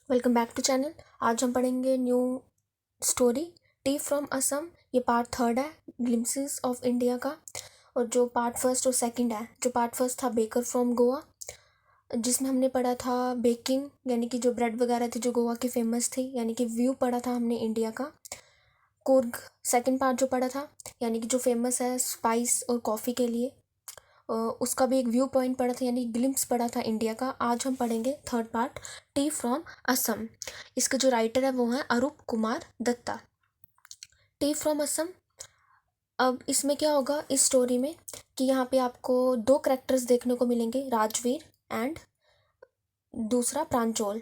Welcome back to channel. आज हम पढ़ेंगे new story T from Assam. ये पार्ट थर्ड है ग्लिम्पसेस ऑफ इंडिया का। और जो पार्ट फर्स्ट और सेकंड है, जो पार्ट फर्स्ट था बेकर फ्रॉम गोवा, जिसमें हमने पढ़ा था बेकिंग यानी कि जो ब्रेड वगैरह थी जो गोवा की फेमस थी, यानी कि व्यू पढ़ा था हमने इंडिया का। कुर्ग सेकंड पार्ट जो पढ़ा था, यानी कि जो फेमस है स्पाइस और कॉफ़ी के लिए, उसका भी एक व्यू पॉइंट पढ़ा था, यानी ग्लिम्स पढ़ा था इंडिया का। आज हम पढ़ेंगे third part tea from Assam. इसके जो राइटर है वो हैं अरूप कुमार दत्ता। Tea from Assam. अब इसमें क्या होगा इस स्टोरी में कि यहाँ पे आपको दो करेक्टर्स देखने को मिलेंगे, राजवीर एंड दूसरा प्रांजोल।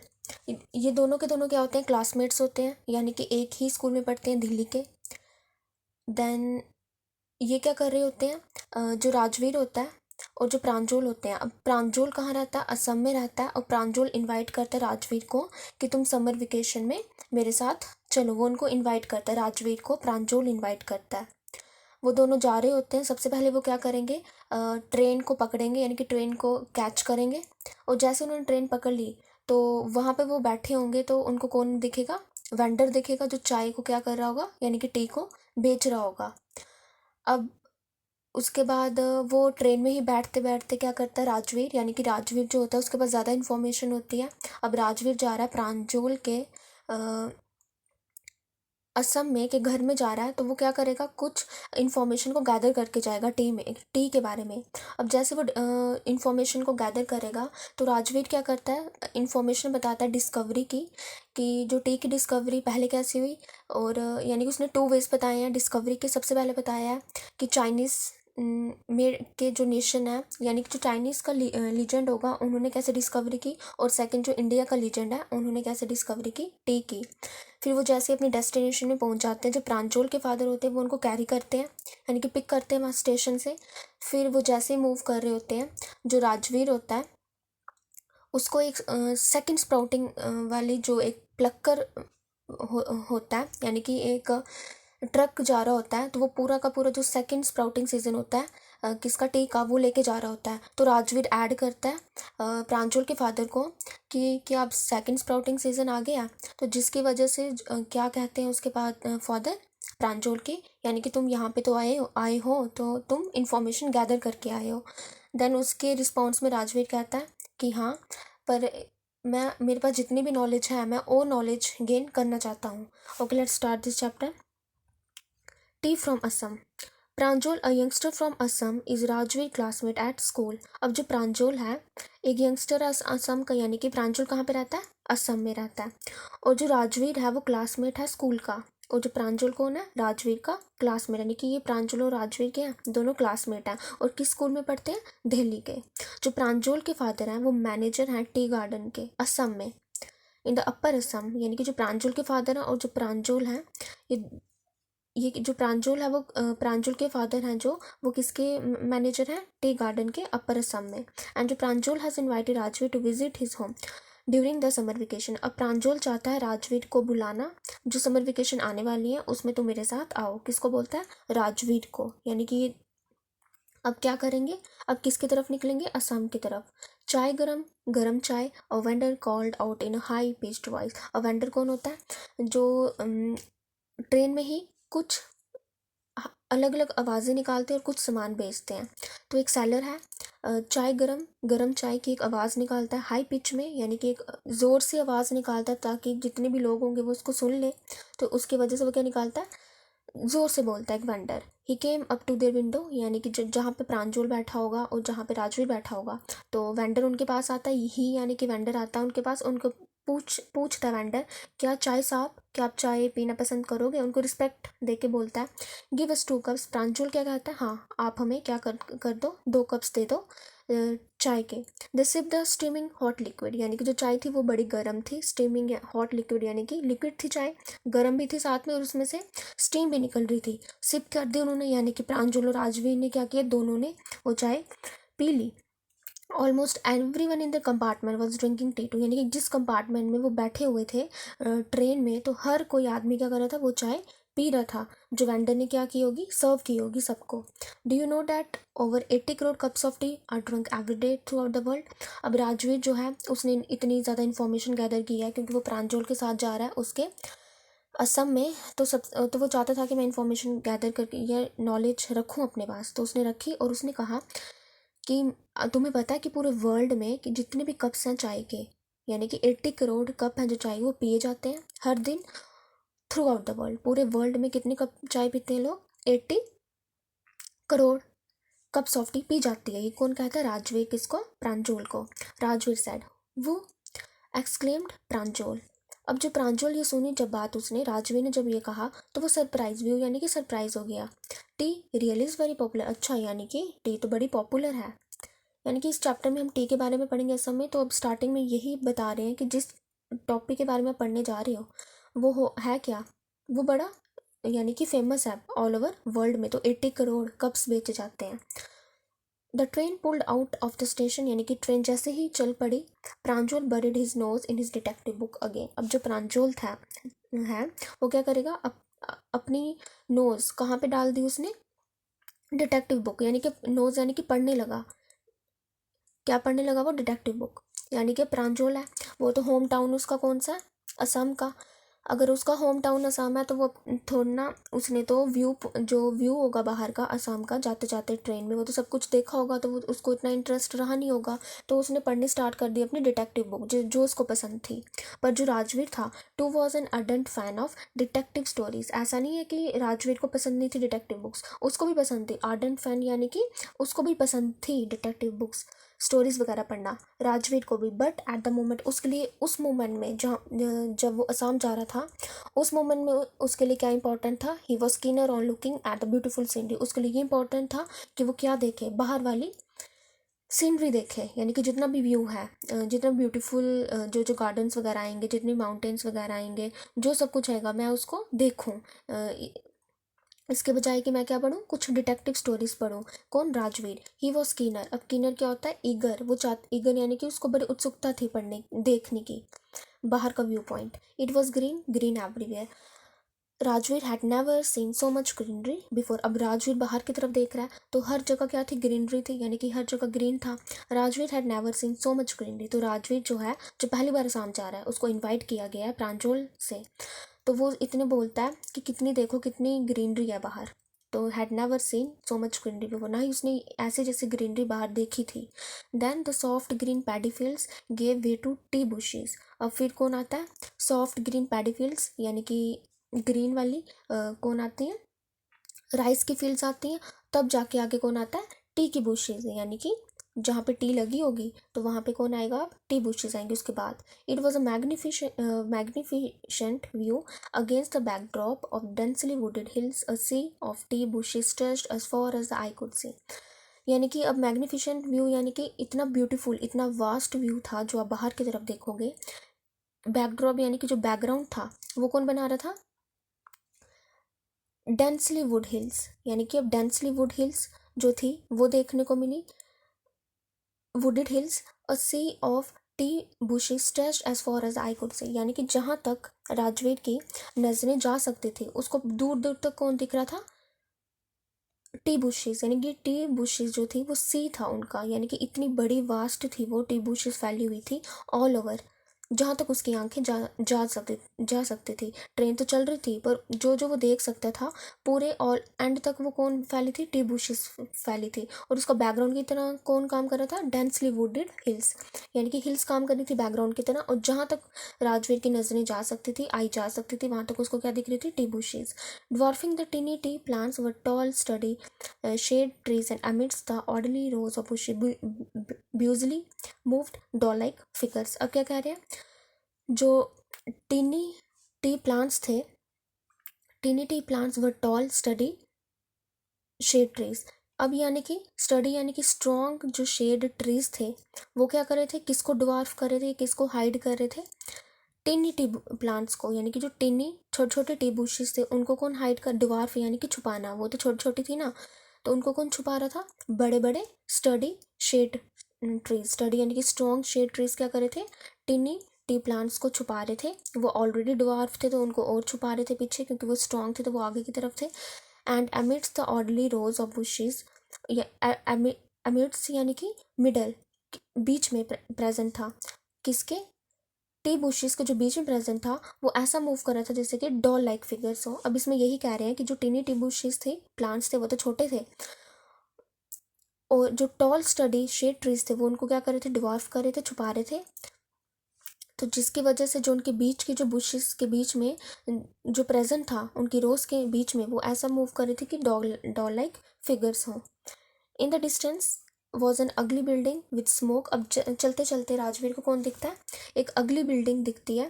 ये दोनों के दोनों क्या होते हैं, क्लासमेट्स होते हैं, यानी कि एक ही स्कूल में पढ़ते हैं दिल्ली के। देन ये क्या कर रहे होते हैं, जो राजवीर होता है और जो प्रांजोल होते हैं। अब प्रांजोल कहाँ रहता है, असम में रहता है। और प्रांजोल इनवाइट करता है राजवीर को कि तुम समर वेकेशन में मेरे साथ चलो। वो उनको इनवाइट करता है, राजवीर को प्रांजोल इनवाइट करता है। वो दोनों जा रहे होते हैं। सबसे पहले वो क्या करेंगे, ट्रेन को पकड़ेंगे, यानी कि ट्रेन को कैच करेंगे। और जैसे उन्होंने ट्रेन पकड़ ली तो वहाँ पे वो बैठे होंगे तो उनको कौन दिखेगा, वेंडर दिखेगा, जो चाय को क्या कर रहा होगा, यानी कि टी को बेच रहा होगा। अब उसके बाद वो ट्रेन में ही बैठते बैठते क्या करता है राजवीर, यानी कि राजवीर जो होता है उसके पास ज़्यादा इन्फॉर्मेशन होती है। अब राजवीर जा रहा है प्रांजोल के असम में के घर में जा रहा है, तो वो क्या करेगा, कुछ इन्फॉर्मेशन को गैदर करके जाएगा टी के बारे में। अब जैसे वो इन्फॉर्मेशन को गैदर करेगा तो राजवीर क्या करता है, इन्फॉर्मेशन बताता है डिस्कवरी की, कि जो टी की डिस्कवरी पहले कैसी हुई। और यानी कि उसने टू वेज बताए हैं डिस्कवरी के। सबसे पहले बताया है कि चाइनीज़ में के जो नेशन है, यानी कि जो चाइनीज़ का लीजेंड होगा उन्होंने कैसे डिस्कवरी की। और सेकंड जो इंडिया का लीजेंड है उन्होंने कैसे डिस्कवरी की, टी की। फिर वो जैसे अपनी डेस्टिनेशन में पहुंच जाते हैं, जो प्रांजोल के फादर होते हैं वो उनको कैरी करते हैं, यानी कि पिक करते हैं वहाँ स्टेशन से। फिर वो जैसे ही मूव कर रहे होते हैं, जो राजवीर होता है उसको एक सेकंड स्प्राउटिंग वाली जो एक प्लक्कर होता है, यानी कि एक ट्रक जा रहा होता है, तो वो पूरा का पूरा जो सेकंड स्प्राउटिंग सीजन होता है किसका, टी का, वो लेके जा रहा होता है। तो राजवीर ऐड करता है प्रांजल के फादर को कि अब सेकंड स्प्राउटिंग सीजन आ गया, तो जिसकी वजह से क्या कहते हैं उसके बाद फादर प्रांजल के, यानी कि तुम यहाँ पे तो आए हो तो तुम इन्फॉर्मेशन गैदर करके आए हो। देन उसके रिस्पॉन्स में राजवीर कहता है कि हाँ, पर मैं मेरे पास जितनी भी नॉलेज है मैं वो नॉलेज गेन करना चाहता हूँ। Okay, let's start this chapter. Tea from Assam. Pranjol, a youngster from Assam, is Rajvir classmate at school. अब जो प्रांजोल है एक यंगस्टर असम का, यानी कि प्रांजोल कहाँ पे रहता है, असम में रहता है। और जो राजवीर है वो क्लासमेट है स्कूल का। और जो प्रांजोल कौन है, राजवीर का क्लासमेट, यानी कि ये प्रांजोल और राजवीर के हैं दोनों क्लासमेट हैं। और किस स्कूल में पढ़ते हैं, दिल्ली के। जो प्रांजोल के फादर हैं वो मैनेजर हैं टी गार्डन के, असम में, इन द अपर असम। यानी कि जो प्रांजोल के फादर हैं और जो प्रांजोल हैं, ये जो प्रांजल है वो प्रांजल के फादर हैं जो, वो किसके मैनेजर हैं, टी गार्डन के, अपर असम में। एंड जो Pranjal has invited Rajvir to visit his home during the summer vacation. अब प्रांजल चाहता है राजवीर को बुलाना, जो समर वेकेशन आने वाली है उसमें तुम मेरे साथ आओ। किसको बोलता है, राजवीर को। यानी कि अब क्या करेंगे, अब किसकी तरफ निकलेंगे, असम की तरफ। चाय गरम, गरम चाय। A vendor called out in a high pitched voice. A vendor कौन होता है, जो ट्रेन में ही कुछ अलग अलग आवाज़ें निकालते हैं और कुछ सामान बेचते हैं। तो एक सेलर है, चाय गरम, गरम चाय की एक आवाज़ निकालता है हाई पिच में, यानी कि एक ज़ोर से आवाज़ निकालता है ताकि जितने भी लोग होंगे वो उसको सुन ले। तो उसकी वजह से वो क्या निकालता है, ज़ोर से बोलता है एक vendor. He came up to their window, यानी कि जहाँ पे प्रांजल बैठा होगा और जहाँ पे राजवीर बैठा होगा, तो वेंडर उनके पास आता है। ही यानी कि वेंडर आता है उनके पास, उनको पूछता है वेंडर, क्या चाय साहब, क्या आप चाय पीना पसंद करोगे। उनको रिस्पेक्ट दे के बोलता है, गिव अस 2 कप्स। प्रांजल क्या कहता है, हाँ आप हमें क्या कर दो, 2 कप्स दे दो चाय के। They sip the steaming hot liquid, यानी कि जो चाय थी वो बड़ी गर्म थी। स्टीमिंग हॉट लिक्विड यानी कि लिक्विड थी चाय, गर्म भी थी साथ में, और उसमें से स्टीम भी निकल रही थी। सिप कर दी उन्होंने, यानी कि प्रांजल और राजवीर ने क्या किया, दोनों ने वो चाय पी ली। Almost everyone in the compartment was drinking tea too, यानी कि जिस कंपार्टमेंट में वो बैठे हुए थे ट्रेन में, तो हर कोई आदमी क्या कर रहा था, वो चाय पी रहा था, जो वेंडर ने क्या की होगी, सर्व की होगी सबको। Do you know that over 80 crore cups of T R drunk every day through out the world. अब राजवीर जो है उसने इतनी ज़्यादा इन्फॉर्मेशन गैदर की है, क्योंकि वो प्रांजल के साथ जा रहा है उसके असम में, तो वो चाहता था कि मैं इन्फॉर्मेशन गैदर करके ये नॉलेज रखूँ अपने पास। तो उसने रखी और उसने कहा कि तुम्हें पता है कि पूरे वर्ल्ड में कि जितने भी कप्स हैं चाय के, यानी कि 80 करोड़ कप हैं जो चाय वो पिए जाते हैं हर दिन थ्रू आउट द वर्ल्ड। पूरे वर्ल्ड में कितने कप चाय पीते हैं लोग, 80 crore cups of T P जाती है। ये कौन कहता है, राजवीर किसको, प्रांजल को। राजवीर सेड, वो एक्सक्लेम्ड प्रांजल। अब जो प्रांजल ये सुनी जब बात उसने, राजवीर ने जब ये कहा तो वो सरप्राइज भी हुई, यानी कि सरप्राइज हो गया। T real is very popular, अच्छा यानी कि टी तो बड़ी पॉपुलर है। यानी कि इस चैप्टर में हम टी के बारे में पढ़ेंगे इस समय। तो अब स्टार्टिंग में यही बता रहे हैं कि जिस टॉपिक के बारे में पढ़ने जा रहे हो वो है क्या, वो बड़ा यानी कि फेमस है ऑल ओवर वर्ल्ड में। तो 80 करोड़ कप्स बेचे जाते हैं। The train pulled out of the station, यानी कि ट्रेन जैसे ही चल पड़ी, Pranjal buried his nose in his detective book again. अब जो प्रांजल था है वो क्या करेगा, अपनी नोज कहाँ पे डाल दी उसने, डिटेक्टिव बुक, यानी कि नोज यानी कि पढ़ने लगा। क्या पढ़ने लगा वो, डिटेक्टिव बुक। यानी कि प्रांजल है वो तो होम टाउन उसका कौन सा है, असम का। अगर उसका होम टाउन असम है तो वो थोड़ा ना, उसने तो जो व्यू होगा बाहर का असम का जाते जाते ट्रेन में, वो तो सब कुछ देखा होगा, तो वो उसको इतना इंटरेस्ट रहा नहीं होगा। तो उसने पढ़नी स्टार्ट कर दी अपनी डिटेक्टिव बुक जो उसको पसंद थी। पर जो राजवीर था, too was an ardent fan of detective stories. ऐसा नहीं है कि राजवीर को पसंद नहीं थी डिटेक्टिव बुक्स, उसको भी पसंद थी। अर्डेंट फैन यानी कि उसको भी पसंद थी डिटेक्टिव बुक्स, स्टोरीज वगैरह पढ़ना, राजवीर को भी। बट एट द मोमेंट, उसके लिए उस मोमेंट में जब वो असम जा रहा था, उस मोमेंट में उसके लिए क्या इंपॉर्टेंट था, ही was keener on looking at the beautiful scenery. उसके लिए ये इंपॉर्टेंट था कि वो क्या देखे, बाहर वाली सीनरी देखे, यानी कि जितना भी व्यू है, जितना ब्यूटीफुल जो जो गार्डन्स वगैरह आएंगे, जितनी माउंटेन्स वगैरह आएंगे, जो सब कुछ आएगा मैं उसको देखूँ। इसके बजाय कि मैं क्या पढूं, कुछ डिटेक्टिव स्टोरीज पढूं। कौन, राजवीर। He was keener. अब कीनर क्या होता है, ईगर। वो ईगर यानी कि उसको बड़ी उत्सुकता थी पढ़ने देखने की बाहर का view point. It was green, green everywhere. Rajveer had never seen so much greenery before. अब राजवीर बाहर की तरफ देख रहा है तो हर जगह क्या थी, ग्रीनरी थी, यानी कि हर जगह ग्रीन था। Rajveer had never seen so much greenery. तो राजवीर जो है, जो पहली बार असम जा रहा है, उसको इनवाइट किया गया है प्रांजल से, तो वो इतने बोलता है कि कितनी देखो कितनी ग्रीनरी है बाहर। तो had never seen so much greenery before, ना ही उसने ऐसे जैसे ग्रीनरी बाहर देखी थी। Then the soft green paddy fields gave way to tea bushes. अब फिर कौन आता है, सॉफ्ट ग्रीन पैडी फील्ड्स, यानी कि ग्रीन वाली कौन आती है, राइस की फील्ड्स आती हैं। तब जाके आगे कौन आता है, टी की बुशेज, यानी कि जहाँ पे टी लगी होगी तो वहाँ पे कौन आएगा, अब टी बुशेज आएंगे उसके बाद। It was a magnificent view against the backdrop of densely wooded hills, a sea of tea bushes stretched as far as the eye could see। यानी कि अब मैग्निफिशेंट व्यू यानी कि इतना ब्यूटीफुल, इतना वास्ट व्यू था जो आप बाहर की तरफ देखोगे। बैकड्रॉप यानी कि जो बैकग्राउंड था वो कौन बना रहा था, डेंसली वुड हिल्स, यानी कि अब डेंसली वुड हिल्स जो थी वो देखने को मिली, wooded hills, a sea of tea bushes stretched as far as I could see. यानी कि जहाँ तक राजवीर की नजरें जा सकती थी उसको दूर दूर तक कौन दिख रहा था, टी बुशेस, यानी कि टी बुशेस जो थी वो सी था उनका, यानी कि इतनी बड़ी वास्ट थी वो टी बुशेस फैली हुई थी ऑल ओवर, जहाँ तक उसकी आंखें जा सकती थी। ट्रेन तो चल रही थी पर जो जो वो देख सकता था पूरे ऑल एंड तक वो कौन फैली थी, टी बुशेस फैली थी। और उसका बैकग्राउंड की तरह कौन काम कर रहा था, डेंसली वुडेड हिल्स, यानी कि हिल्स काम कर रही थी बैकग्राउंड की तरह। और जहाँ तक राजवीर की नजरें जा सकती थी, आई जा सकती थी, वहाँ तक उसको क्या दिख रही थी, T bushes. Dwarfing the टिनी T plants were tall study shade trees, and amidst the orderly rows of bushy busily moved doll-like figures। अब क्या कह रहे हैं, जो टीनी टी प्लांट्स थे, tiny tea plants were tall sturdy shade trees. अब यानी कि स्टडी यानी कि स्ट्रॉन्ग जो शेड ट्रीज थे वो क्या कर रहे थे, किसको ड्वार्फ कर रहे थे, किसको हाइड कर रहे थे, टिनी टी प्लांट्स को। यानी कि जो टिनी छोटे छोटे टी बुशेस थे उनको कौन हाइड कर, ड्वार्फ यानी कि छुपाना, वो तो छोटी छोटी थी ना, तो उनको कौन छुपा रहा था, बड़े बड़े स्टडी शेड ट्रीज। स्टडी यानी कि स्ट्रॉन्ग शेड ट्रीज क्या कर रहे थे, टिनी टी प्लांट्स को छुपा रहे थे। वो ऑलरेडी ड्वार्फ थे तो उनको और छुपा रहे थे पीछे, क्योंकि वो स्ट्रॉन्ग थे तो वो आगे की तरफ थे। And amidst the orderly rose of bushes, amidst यानी कि मिडल, बीच में प्रेजेंट था। किसके? टी बुशेस के जो बीच में प्रेजेंट था वो ऐसा मूव कर रहा था जैसे कि डॉल लाइक फिगर्स हो। अब इसमें यही कह रहे हैं कि जो टीनी टी बुशेस थे, प्लांट्स थे, वो तो छोटे थे, और जो टॉल स्टडी शेड ट्रीज थे वो उनको क्या कर रहे थे? डिवार्फ कर रहे थे, छुपा रहे थे। तो जिसकी वजह से जो उनके बीच की जो बुशेस के बीच में जो प्रेजेंट था, उनकी रोज के बीच में, वो ऐसा मूव कर रही थी कि डॉल लाइक फिगर्स हों। In the distance was an अगली बिल्डिंग विद स्मोक। अब चलते चलते राजवीर को कौन दिखता है? एक अगली बिल्डिंग दिखती है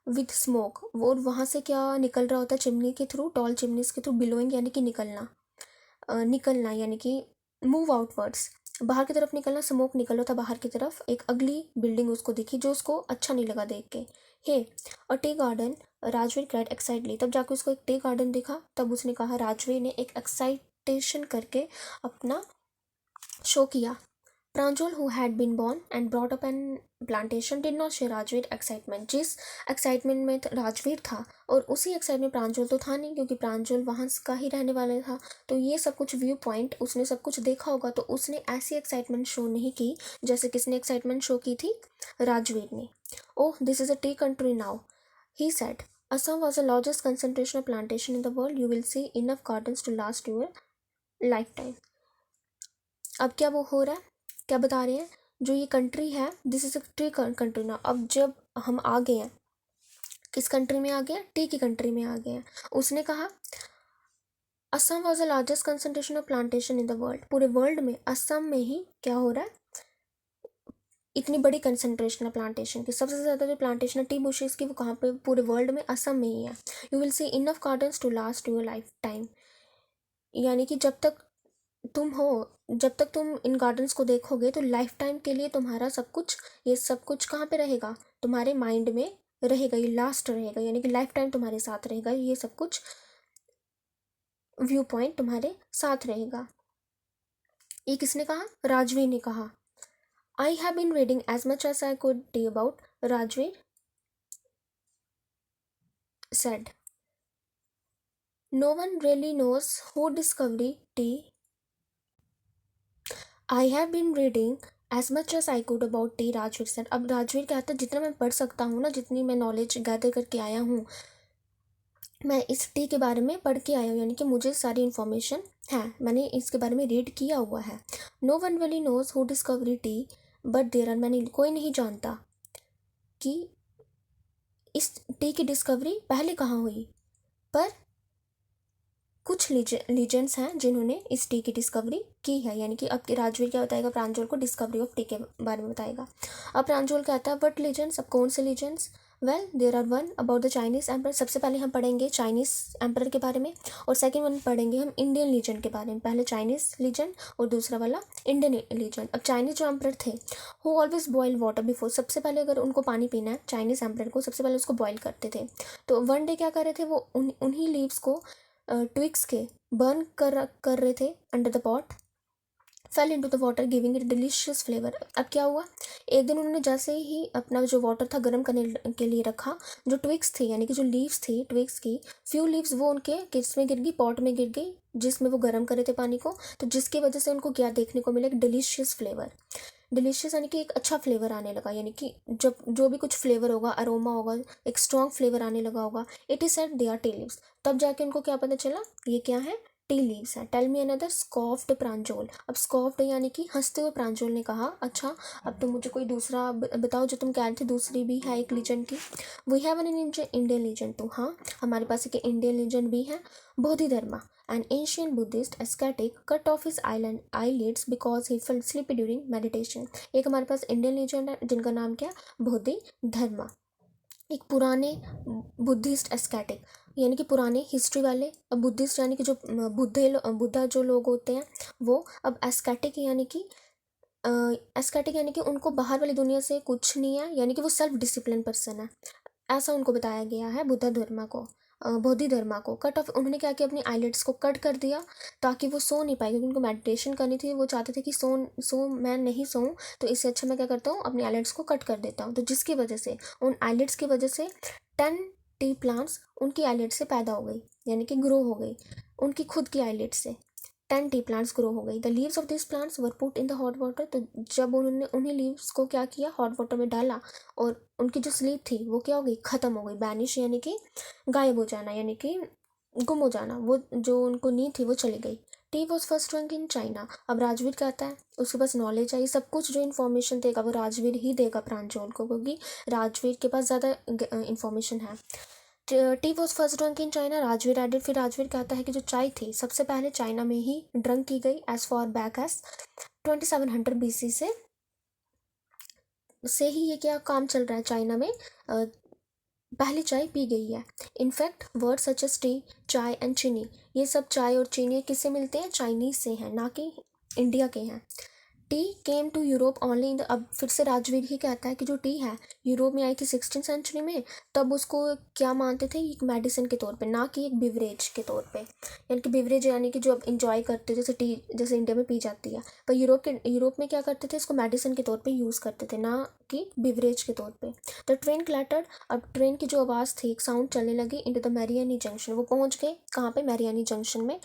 विद स्मोक। वो वहाँ से क्या निकल रहा होता है? चिमनी के थ्रू, टॉल चिमनीज के थ्रू, बिलोइंग यानी कि निकलना, निकलना यानी कि मूव आउटवर्ड्स, बाहर की तरफ निकलना। स्मोक निकल रहा था बाहर की तरफ। एक अगली बिल्डिंग उसको दिखी जो उसको अच्छा नहीं लगा देख के। हे अ टी गार्डन, राजवीर क्राइड एक्साइटली। तब जाके उसको एक टी गार्डन दिखा, तब उसने कहा, राजवीर ने एक एक्साइटेशन करके अपना शो किया। प्रांजल, who had been born and brought up in plantation, did not share Rajveer excitement. जिस एक्साइटमेंट में राजवीर था और उसी एक्साइटमेंट प्रांजल तो था नहीं, क्योंकि प्रांजल वहाँ का ही रहने वाला था। तो ये सब कुछ व्यू पॉइंट उसने सब कुछ देखा होगा, तो उसने ऐसी एक्साइटमेंट शो नहीं की जैसे किसने एक्साइटमेंट शो की थी? राजवीर ने। Oh, this is a tea country now, he said. Assam was the largest concentration of plantation in the world. You will see enough gardens to last your lifetime. अब क्या वो हो रहा है? क्या बता रहे हैं? जो ये कंट्री है, this is a tea country ना। अब जब हम आ गए हैं, किस कंट्री में आ गए हैं? टी की कंट्री में आ गए हैं। उसने कहा, Assam was the largest concentration of plantation in the world. पूरे वर्ल्ड में असम में ही क्या हो रहा है? इतनी बड़ी कंसंट्रेशन है प्लांटेशन की। सबसे ज़्यादा जो प्लांटेशन है टी बुशेस की, वो कहाँ पे? पूरे वर्ल्ड में असम में ही है। You will see enough gardens to last your lifetime. यानी कि जब तक तुम हो, जब तक तुम इन गार्डन्स को देखोगे तो लाइफ टाइम के लिए तुम्हारा सब कुछ, ये सब कुछ कहाँ पे रहेगा? तुम्हारे माइंड में रहेगा, ये लास्ट रहेगा, यानी कि लाइफ टाइम तुम्हारे साथ रहेगा, ये सब कुछ व्यू पॉइंट तुम्हारे साथ रहेगा। ये किसने कहा? राजवीर ने कहा। I have been reading as much as I could tea about, Rajvir said. No one really knows who discovered tea. I have been reading as much as I could about tea, Rajvir sir. अब राजवीर कहता है जितना मैं पढ़ सकता हूँ ना, जितनी मैं नॉलेज गैदर करके आया हूँ, मैं इस टी के बारे में पढ़ के आया हूँ, यानी कि मुझे सारी इन्फॉर्मेशन है, मैंने इसके बारे में रीड किया हुआ है। No one really knows who discovery tea but there are many. कोई नहीं जानता कि इस टी की डिस्कवरी पहले कहाँ हुई, पर कुछ लीजेंड्स हैं जिन्होंने इस टी की डिस्कवरी की है। यानी कि अब राजवीर क्या बताएगा? प्रांजल को डिस्कवरी ऑफ टी के बारे में बताएगा। अब प्रांजल कहता है, वट लीजेंड्स? अब कौन से legends? Well, there are one about the Chinese emperor. सबसे पहले हम पढ़ेंगे चाइनीज एम्पर के बारे में, और सेकेंड वन पढ़ेंगे हम इंडियन लीजेंड के बारे में। पहले चाइनीज लीजेंड और दूसरा वाला इंडियन लीजेंड। अब चाइनीज जो एम्पर थे, who always boil water before. सबसे पहले अगर उनको पानी पीना है, चाइनीज एम्पर को सबसे पहले उसको बॉयल करते थे। तो वन डे क्या कर रहे थे वो? उन्हीं लीव्स को, ट्विक्स के, बर्न कर रहे थे under the pot, fail into the water giving it delicious flavour. अब क्या हुआ? एक दिन उन्होंने जैसे ही अपना जो वाटर था गर्म करने के लिए रखा, जो ट्विक्स थी यानी कि जो लीव्स थी ट्विक्स की, फ्यू लीव्स वो उनके किस में गिर गई? पॉट में गिर गई, जिसमें वो गर्म कर रहे थे पानी को। तो जिसकी वजह से उनको क्या देखने को मिला? एक डिलीशियस फ्लेवर। डिलीशियस यानी कि एक अच्छा फ्लेवर आने लगा, यानी कि जब जो भी कुछ फ्लेवर होगा, अरोमा होगा, एक स्ट्रॉन्ग फ्लेवर आने लगा होगा। It is said they are tea leaves. तब जाके उनको क्या पता चला? ये क्या है? टी लीव्स है। Tell me another, scoffed Pranjol. अब स्कॉफ्ड यानी कि हंसते हुए प्रांजोल ने कहा, अच्छा अब तुम मुझे कोई दूसरा बताओ जो तुम कह रहे थे दूसरी भी है एक लीजेंड की। We have an Indian legend too. हाँ, हमारे पास एक इंडियन लीजेंड भी है, Bodhidharma. An ancient Buddhist ascetic cut off his eyelids because he felt sleepy during meditation. एक हमारे पास इंडियन लीजेंड है जिनका नाम क्या? बोधि धर्मा। एक पुराने बुद्धिस्ट एस्केटिक, यानी कि पुराने हिस्ट्री वाले। अब बुद्धिस्ट यानी कि जो बुद्धा जो लोग होते हैं वो। अब एस्केटिक यानी कि उनको बाहर वाली दुनिया से कुछ नहीं है, यानी कि वो सेल्फ डिसिप्लिन पर्सन है, ऐसा उनको बताया गया है बुद्ध धर्मा को। बोधिधर्मा को कट ऑफ, उन्होंने क्या किया, अपनी आईलिड्स को कट कर दिया ताकि वो सो नहीं पाए, क्योंकि उनको मेडिटेशन करनी थी। वो चाहते थे कि मैं नहीं सोऊं, तो इससे अच्छा मैं क्या करता हूँ, अपनी आईलिड्स को कट कर देता हूँ। तो जिसकी वजह से, उन आईलिड्स की वजह से 10 टी प्लांट्स उनकी आईलिड से पैदा हो गई, यानी कि ग्रो हो गई उनकी खुद की आईलिड से। 10 टी प्लांट्स ग्रो हो गई। The leaves of this plants were put in the hot water. तो जब उन्होंने उन्हीं लीव्स को क्या किया, हॉट वाटर में डाला, और उनकी जो स्लीप थी वो क्या हो गई, खत्म हो गई। बैनिश यानी कि गायब हो जाना, यानी कि गुम हो जाना, वो जो उनको नींद थी वो चली गई। T was first drunk in China. अब राजवीर कहता है, उसके पास नॉलेज है, ये सब कुछ जो इन्फॉर्मेशन देगा वो राजवीर ही देगा प्रांजल को, क्योंकि राजवीर के पास ज़्यादा इन्फॉर्मेशन है। Tea was first drunk in China, Rajvir added. फिर राजवीर कहता है कि जो चाय थी सबसे पहले चाइना में ही ड्रंक की गई, as far back as 2700 BC से ही ये क्या काम चल रहा है चाइना में, पहली चाय पी गई है। In fact word such as T, चाय एंड चीनी, ये सब चाय और चीनी किससे मिलते हैं, चाइनीज से हैं, ना कि इंडिया के हैं। Tea came to Europe only in the, अब फिर से राजवीर ही कहता है कि जो टी है यूरोप में आई थी 16th सेंचुरी में। तब उसको क्या मानते थे, एक मेडिसिन के तौर पे, ना कि एक बिवरेज के तौर पे, यानी कि बिवरेज यानी कि जो अब इंजॉय करते थे, जैसे टी जैसे इंडिया में पी जाती है, पर यूरोप में क्या करते थे, इसको मेडिसिन के तौर पे यूज़ करते थे, ना कि बिवरेज के तौर पे। द ट्रेन क्लैटर्ड, अब ट्रेन की जो आवाज़ थी, एक साउंड चलने लगी, इनटू द मैरियानी जंक्शन, वो पहुंच गए कहाँ पे, मैरियानी जंक्शन में।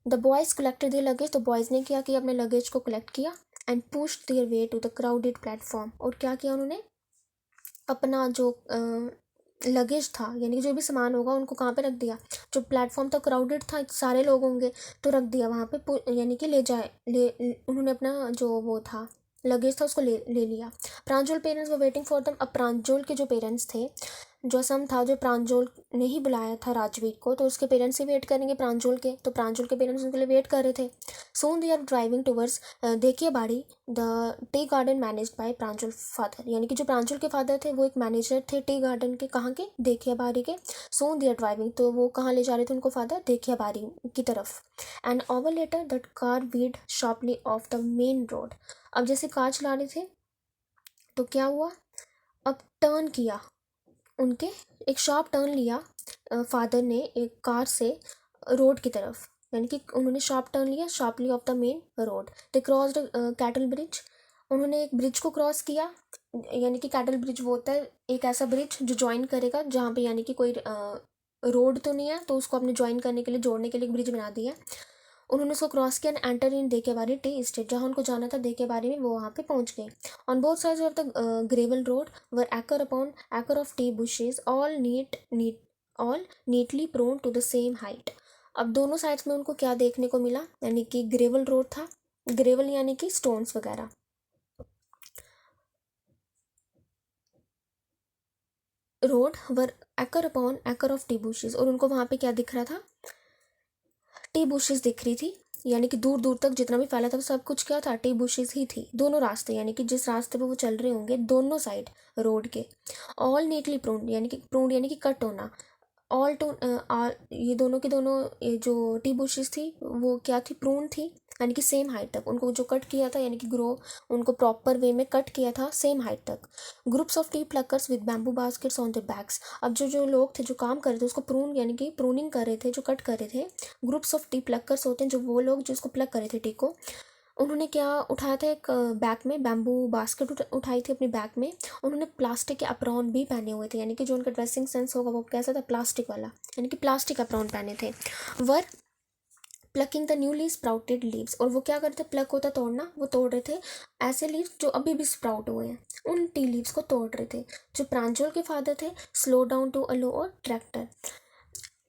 The boys collected their luggage, तो बॉयज़ ने क्या किया, अपने लगेज को कलेक्ट किया, and pushed their way to the crowded platform, और क्या किया उन्होंने, अपना जो लगेज था, यानी कि जो भी सामान होगा उनको कहाँ पे रख दिया, जो प्लेटफॉर्म था क्राउडेड था, सारे लोग होंगे, तो रख दिया वहाँ पे, यानी कि उन्होंने अपना जो वो था लगेज था उसको ले लिया। प्रांजल पेरेंट्स वो वेटिंग फॉर दम, अब प्रांजल के जो पेरेंट्स थे, जो सम था, जो प्रांजल ने ही बुलाया था राजवीर को, तो उसके पेरेंट्स ही वेट करेंगे प्रांजल के, तो प्रांजल के पेरेंट्स उनके लिए वेट कर रहे थे। सोन दे आर ड्राइविंग टूवर्ड्स देखिए बाड़ी, the tea garden managed by Pranjal father, यानी कि जो प्रांजल के फादर थे वो एक मैनेजर थे टी गार्डन के, कहाँ के, देखिया बाड़ी के। सोन दे आर ड्राइविंग, तो वो कहाँ ले जा रहे थे उनको फादर, देखिया बाड़ी की तरफ। An hour later that car veered sharply off the main road, अब जैसे कार चला रहे थे तो क्या हुआ, अब टर्न किया उनके, एक शार्प टर्न लिया फादर ने एक कार से रोड की तरफ, यानी कि उन्होंने शार्प टर्न लिया sharply off the main road. They crossed cattle bridge, उन्होंने एक ब्रिज को क्रॉस किया, यानी कि कैटल ब्रिज वो होता है एक ऐसा ब्रिज जो ज्वाइन करेगा, जहाँ पे यानी कि कोई रोड तो नहीं है, तो उसको अपने ज्वाइन करने के लिए, जोड़ने के लिए एक ब्रिज बना दिया। उन्होंने उसको क्रॉस किया and enter in Dhekiabari tea estate, जहाँ उनको जाना था देकेबारी में, वो वहाँ पे पहुँच गए। On both sides of the gravel road were acre upon acre of tea bushes, all neatly prone to the same height। अब दोनों साइड्स में उनको क्या देखने को मिला, यानी कि ग्रेवल रोड था, ग्रेवल यानी कि स्टोन्स वगैरह, road were acre upon acre of T bushes, और उनको वहाँ पे क्या दिख रहा था, टी बुशेस दिख रही थी, यानी कि दूर दूर तक जितना भी फैला था सब कुछ क्या था, टी बुशेस ही थी, दोनों रास्ते, यानी कि जिस रास्ते पे वो चल रहे होंगे दोनों साइड रोड के। ऑल नीटली प्रून्ड, यानी कि प्रून्ड यानी कि कट होना, ऑल टू ये दोनों के दोनों, ये जो टी बुशेस थी वो क्या थी, प्रून थी, यानी कि सेम हाइट तक उनको जो कट किया था, यानी कि ग्रो उनको प्रॉपर वे में कट किया था सेम हाइट तक। Groups of tea pluckers with bamboo baskets on the backs, अब जो जो लोग थे जो काम कर रहे थे उसको प्रून यानी कि प्रूनिंग कर रहे थे, जो कट कर रहे थे, ग्रुप्स ऑफ टी प्लकर्स होते हैं जो वो लोग जिसको प्लक कर रहे थे टी को, उन्होंने क्या उठाया था, एक बैग में बैम्बू बास्केट उठाई थी अपनी बैग में। उन्होंने प्लास्टिक के अप्रॉन भी पहने हुए थे, यानी कि जो उनका ड्रेसिंग सेंस होगा वो कैसा था, प्लास्टिक वाला, यानी कि प्लास्टिक अप्रॉन पहने थे। Were plucking the newly sprouted leaves, और वो क्या करते, प्लक होता तोड़ना, वो तोड़ रहे थे ऐसे लीव्स जो अभी भी स्प्राउट हुए हैं, उन टी लीव्स को तोड़ रहे थे। जो प्रांजल के फादर थे, स्लो डाउन टू अलो और ट्रैक्टर,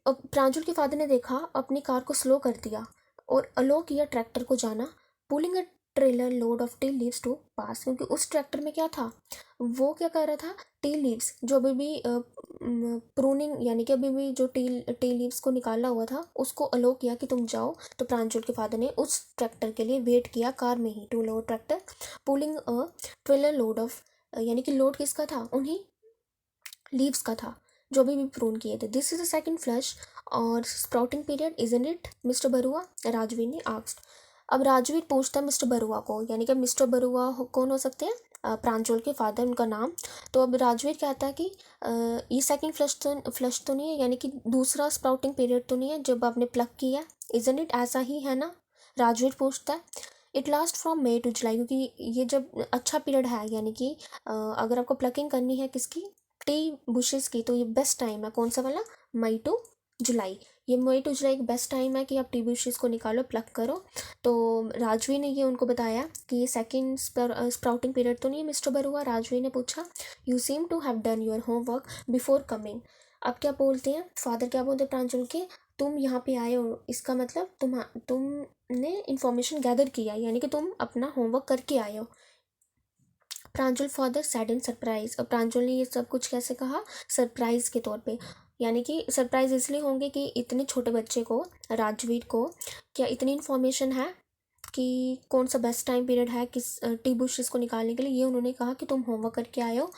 अब प्रांजल के फादर ने देखा, अपनी कार को स्लो कर दिया और अलो किया ट्रैक्टर को जाना। Pulling a trailer load of tea leaves to pass, क्योंकि उस ट्रैक्टर में क्या था, वो क्या कर रहा था, टी लीव्स जो अभी भी प्रूनिंग यानी कि अभी भी जो टी लीव्स को निकाला हुआ था उसको अलो किया कि तुम जाओ। तो प्रांजल के फादर ने उस ट्रैक्टर के लिए वेट किया कार में ही, to load tractor pulling a trailer load of, यानी कि लोड किसका था, उन्हीं लीव्स का था जो अभी भी प्रून किए थे। This is a second flush और sprouting period isn't it mister Barua, Rajvir ने आस्क्ड। अब राजवीर पूछता है मिस्टर बरुआ को, यानी कि मिस्टर बरुआ कौन हो सकते हैं, प्रांजल के फादर, उनका नाम। तो अब राजवीर कहता है कि ये सेकंड फ्लश तो नहीं है, यानी कि दूसरा स्प्राउटिंग पीरियड तो नहीं है जब आपने प्लग किया, इजंट इट, ऐसा ही है ना? राजवीर पूछता है। It last from May to July, क्योंकि ये जब अच्छा पीरियड है, यानी कि अगर आपको प्लकिंग करनी है किसकी, टी बुशेस की, तो ये बेस्ट टाइम है। कौन सा वाला? मई टू जुलाई। ये मई टू जुलाई एक बेस्ट टाइम है कि आप टी बुशेस को निकालो, प्लक करो। तो राजवी ने ये उनको बताया कि ये सेकंड स्प्राउटिंग पीरियड तो नहीं है मिस्टर बरुआ। राजवी ने पूछा, you seem to have done your homework before coming. अब क्या बोलते हैं फादर, क्या बोलते हैं प्रांजल के, तुम यहाँ पे आए हो, इसका मतलब तुमने इंफॉर्मेशन गैदर किया, यानी कि तुम अपना होमवर्क करके आए हो। प्रांजल फादर सैड एंड सरप्राइज। और प्रांजल ने ये सब कुछ कैसे कहा? सरप्राइज के तौर पे, यानी कि सरप्राइज इसलिए होंगे कि इतने छोटे बच्चे को, राजवीर को, क्या इतनी इन्फॉर्मेशन है कि कौन सा बेस्ट टाइम पीरियड है किस टी बुशेस को निकालने के लिए। ये उन्होंने कहा कि तुम होमवर्क करके आए हो,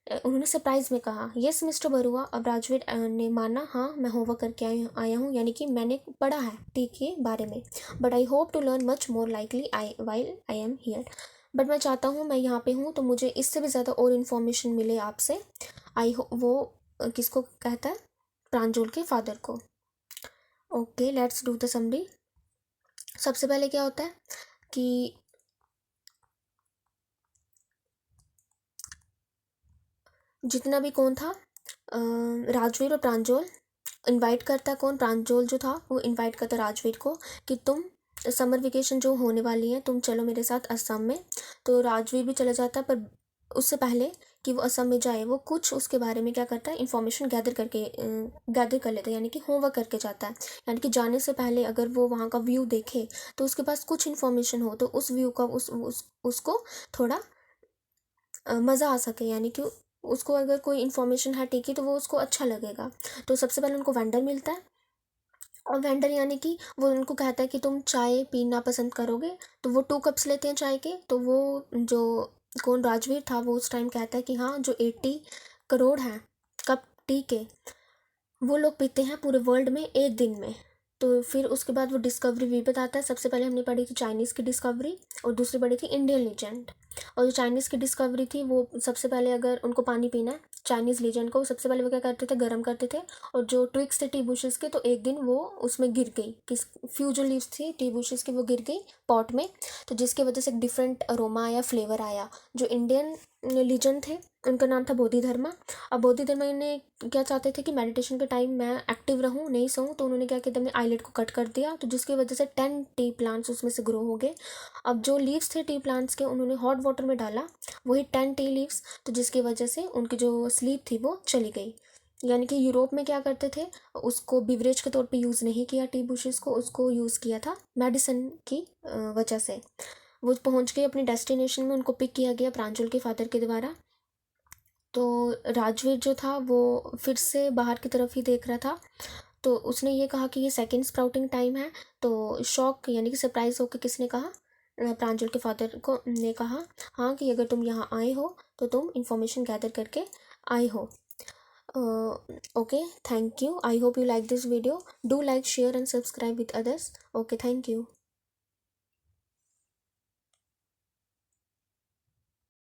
उन्होंने सरप्राइज में कहा। Yes mister Barua. अब राजवीर ने माना, हाँ मैं होमवर्क करके आया हूँ, यानी कि मैंने पढ़ा है टी के बारे में। But I hope to learn much more likely while I am here. But मैं चाहता हूँ, मैं यहाँ पे हूँ तो मुझे इससे भी ज़्यादा और इन्फॉर्मेशन मिले आपसे। आई हो वो किसको कहता है? प्रांजल के फादर को। Okay, let's do the summary. सबसे पहले क्या होता है कि जितना भी कौन था, राजवीर और प्रांजल इनवाइट करता है। कौन? प्रांजल जो था वो इनवाइट करता राजवीर को कि तुम समर वेकेशन जो होने वाली है, तुम चलो मेरे साथ असम में। तो राजवीर भी चला जाता है, पर उससे पहले कि वो असम में जाए, वो कुछ उसके बारे में क्या करता है, इन्फॉर्मेशन गैदर कर लेता है, यानी कि होमवर्क करके जाता है। यानी कि जाने से पहले अगर वो वहाँ का व्यू देखे तो उसके पास कुछ इन्फॉर्मेशन हो, तो उस व्यू का उसको थोड़ा मज़ा आ सके, यानी कि उसको अगर कोई इन्फॉर्मेशन है टिकी तो वो उसको अच्छा लगेगा। तो सबसे पहले उनको वेंडर मिलता है, और वेंडर यानी कि वो उनको कहता है कि तुम चाय पीना पसंद करोगे, तो वो 2 कप्स लेते हैं चाय के। तो वो जो कौन राजवीर था वो उस टाइम कहता है कि हाँ, जो 80 करोड़ हैं कप टी के, वो लोग पीते हैं पूरे वर्ल्ड में एक दिन में। तो फिर उसके बाद वो डिस्कवरी भी बताता है। सबसे पहले हमने पढ़ी थी चाइनीज़ की डिस्कवरी, और दूसरी पढ़ी थी इंडियन लीजेंड। और जो चाइनीज़ की डिस्कवरी थी, वो सबसे पहले अगर उनको पानी पीना है चाइनीज़ लीजेंड को, सबसे पहले वो क्या करते थे, गर्म करते थे। और जो ट्विक्स थे टी बुशेस के, तो एक दिन वो उसमें गिर गई, फ्यू जो लीव्स थी टी बुशेस की वो गिर गई पॉट में, तो जिसकी वजह से एक डिफरेंट अरोमा आया, फ्लेवर आया। जो इंडियन लीजेंड थे उनका नाम था बोधिधर्मा। अब बोधिधर्मा ने क्या चाहते थे कि मेडिटेशन के टाइम मैं एक्टिव रहूं, नहीं सोऊं, तो उन्होंने क्या किया, अपने आईलेट को कट कर दिया, तो जिसकी वजह से 10 टी प्लांट्स उसमें से ग्रो हो गए। अब जो लीव्स थे टी प्लांट्स के, उन्होंने हॉट वाटर में डाला, वही 10 टी लीव्स, तो जिसकी वजह से उनकी जो स्लीप थी वो चली गई। यानी कि यूरोप में क्या करते थे, उसको बिवरेज के तौर पे यूज़ नहीं किया टी बुशेस को, उसको यूज़ किया था मेडिसिन की वजह से। वो पहुंच गए अपनी डेस्टिनेशन में, उनको पिक किया गया प्रांजल के फादर के द्वारा। तो राजवीर जो था वो फिर से बाहर की तरफ ही देख रहा था, तो उसने ये कहा कि ये सेकंड स्प्राउटिंग टाइम है। तो शॉक यानी कि सरप्राइज होकर किसने कहा, प्रांजल के फादर को ने कहा, हाँ कि अगर तुम यहाँ आए हो तो तुम इंफॉर्मेशन गैदर करके आए हो। Okay, thank you. I hope you like this video. Do like, share and subscribe with others. Okay, thank you.